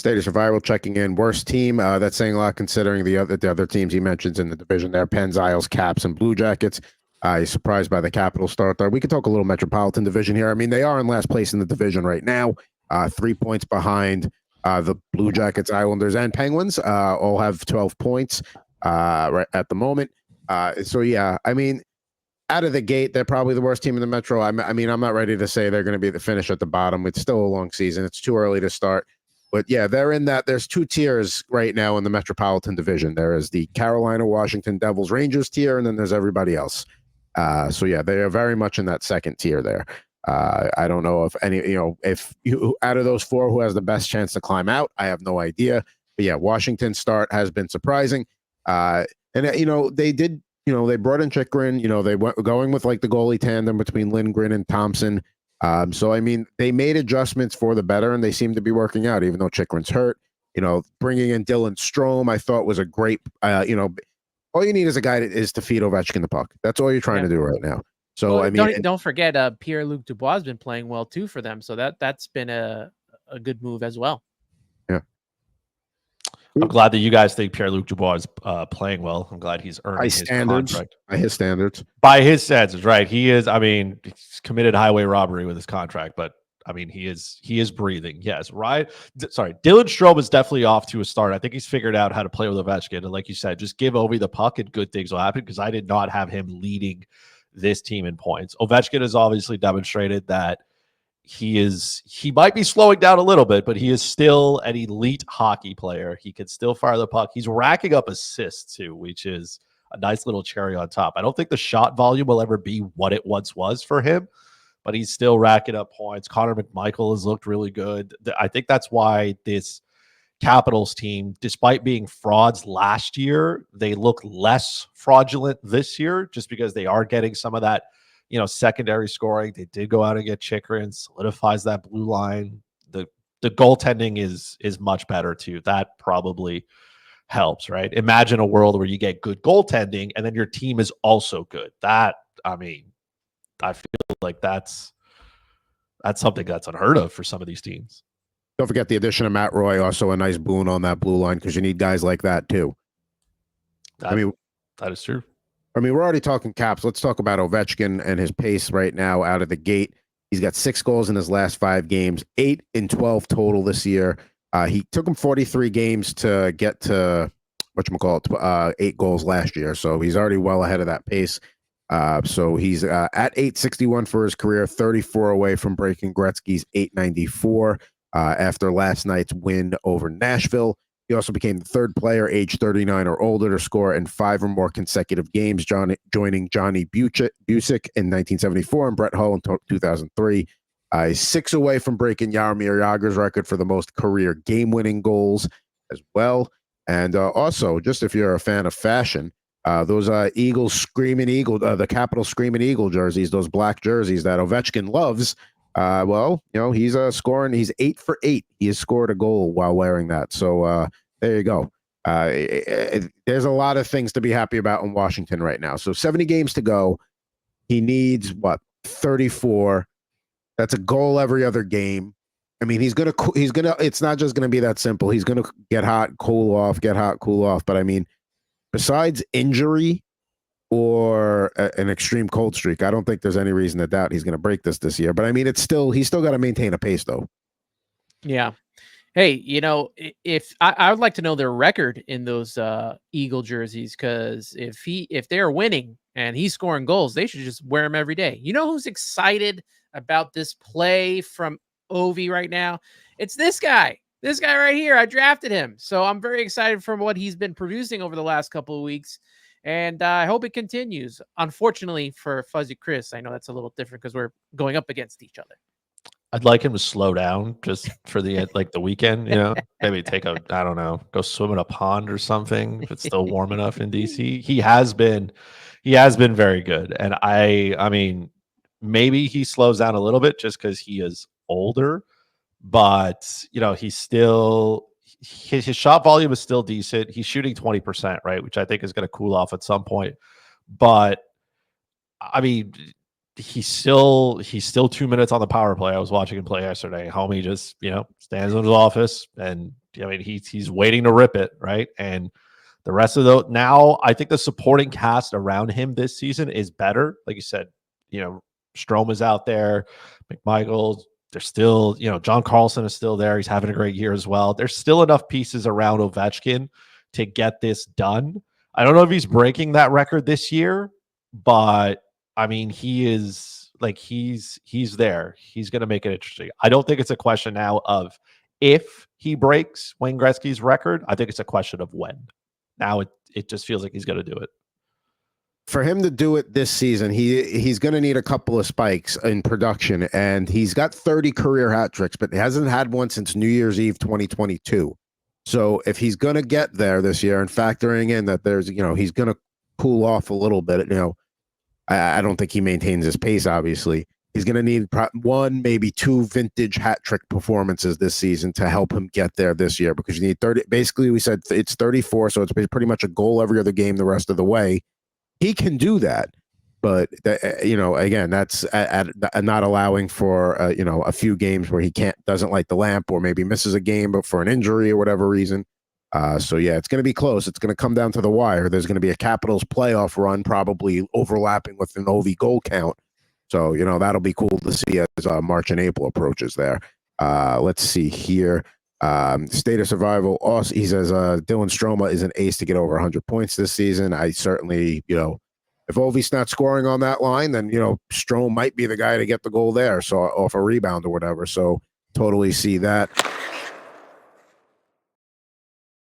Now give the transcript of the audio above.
State of Survival checking in. Worst team. That's saying a lot considering the other teams he mentions in the division there. Pens, Isles, Caps, and Blue Jackets. He's surprised by the Capital start there. We could talk a little Metropolitan Division here. I mean, they are in last place in the division right now. 3 points behind the Blue Jackets, Islanders, and Penguins. All have 12 points right at the moment. So, yeah, I mean, out of the gate, they're probably the worst team in the Metro. I mean, I'm not ready to say they're going to be the finish at the bottom. It's still a long season. It's too early to start. But yeah, they're in that. There's 2 tiers right now in the Metropolitan Division. There is the Carolina, Washington, Devils, Rangers tier, and then there's everybody else. So yeah, they are very much in that second tier there. I don't know if if you out of those 4 who has the best chance to climb out. I have no idea. But yeah, Washington's start has been surprising. And they did. They brought in Chychrun. They went going with like the goalie tandem between Lindgren and Thompson. So, I mean, they made adjustments for the better, and they seem to be working out, even though Chychrun's hurt. Bringing in Dylan Strome, I thought was a great, all you need is a guy is to feed Ovechkin the puck. That's all you're trying to do right now. So, well, I mean, don't forget Pierre-Luc Dubois has been playing well, too, for them. So that's been a good move as well. Yeah. I'm glad that you guys think Pierre-Luc Dubois is playing well. I'm glad he's earning his contract. By his standards. By his standards, right. He is, I mean, he's committed highway robbery with his contract, but I mean, he is breathing. Yes, right. Sorry. Dylan Strome is definitely off to a start. I think he's figured out how to play with Ovechkin. And like you said, just give Ovi the puck and good things will happen, because I did not have him leading this team in points. Ovechkin has obviously demonstrated that he might be slowing down a little bit, but he is still an elite hockey player. He can still fire the puck. He's racking up assists too, which is a nice little cherry on top. I don't think the shot volume will ever be what it once was for him, but he's still racking up points. Connor McMichael has looked really good. I think that's why this Capitals team, despite being frauds last year, they look less fraudulent this year, just because they are getting some of that secondary scoring. They did go out and get Chychrun, solidifies that blue line. The goaltending is much better too. That probably helps, right? Imagine a world where you get good goaltending and then your team is also good. That, I mean, I feel like that's something that's unheard of for some of these teams. Don't forget the addition of Matt Roy, also a nice boon on that blue line, because you need guys like that too. That is true. I mean, we're already talking Caps. Let's talk about Ovechkin and his pace right now out of the gate. He's got 6 goals in his last 5 games, 8 in 12 total this year. He took him 43 games to get to 8 goals last year. So he's already well ahead of that pace. So he's at 861 for his career, 34 away from breaking Gretzky's 894 after last night's win over Nashville. He also became the 3rd player age 39 or older to score in 5 or more consecutive games, joining Johnny Busick in 1974 and Brett Hull in 2003. He's 6 away from breaking Jaromir Jagr's record for the most career game-winning goals as well. And also, just if you're a fan of fashion, those Eagles Screaming Eagle, the Capitol Screaming Eagle jerseys, those black jerseys that Ovechkin loves, he's scoring. He's 8 for 8. He has scored a goal while wearing that. So there you go. There's a lot of things to be happy about in Washington right now. So 70 games to go. He needs 34. That's a goal every other game. I mean, he's gonna. It's not just gonna be that simple. He's gonna get hot, cool off, get hot, cool off. But I mean, besides injury or an extreme cold streak, I don't think there's any reason to doubt he's going to break this year. But I mean, he's still got to maintain a pace, though. Yeah. Hey, if I would like to know their record in those Eagle jerseys, because if they're winning and he's scoring goals, they should just wear them every day. You know who's excited about this play from Ovi right now? It's this guy. This guy right here. I drafted him, so I'm very excited for what he's been producing over the last couple of weeks. And I hope it continues. Unfortunately for Fuzzy Chris, I know that's a little different because we're going up against each other. I'd like him to slow down just for the weekend, maybe go swim in a pond or something if it's still warm enough in DC. He has been very good. And I mean, maybe he slows down a little bit just because he is older, but he's still, his shot volume is still decent. He's shooting 20%, right? Which I think is going to cool off at some point. But I mean, he's still 2 minutes on the power play. I was watching him play yesterday. Homie just, stands in his office and I mean, he's waiting to rip it, right? And the rest of the now, I think the supporting cast around him this season is better. Like you said, Strome is out there, McMichael. There's still, John Carlson is still there. He's having a great year as well. There's still enough pieces around Ovechkin to get this done. I don't know if he's breaking that record this year, but I mean, he is like he's there. He's going to make it interesting. I don't think it's a question now of if he breaks Wayne Gretzky's record. I think it's a question of when. Now it just feels like he's going to do it. For him to do it this season, he's going to need a couple of spikes in production, and he's got 30 career hat tricks, but he hasn't had one since New Year's Eve 2022. So if he's going to get there this year, and factoring in that there's, he's going to cool off a little bit, I don't think he maintains his pace, obviously. He's going to need one, maybe two vintage hat trick performances this season to help him get there this year, because you need 30. Basically, we said it's 34, so it's pretty much a goal every other game the rest of the way. He can do that, but again, that's at not allowing for a few games where he doesn't light the lamp, or maybe misses a game, but for an injury or whatever reason. So yeah, it's going to be close. It's going to come down to the wire. There's going to be a Capitals playoff run, probably overlapping with an OV goal count. So that'll be cool to see as March and April approaches there. Let's see here. State of survival. Also, he says Dylan Strome is an ace to get over 100 points this season. I certainly, if Ovi's not scoring on that line, then Strome might be the guy to get the goal there. So off a rebound or whatever. So totally see that.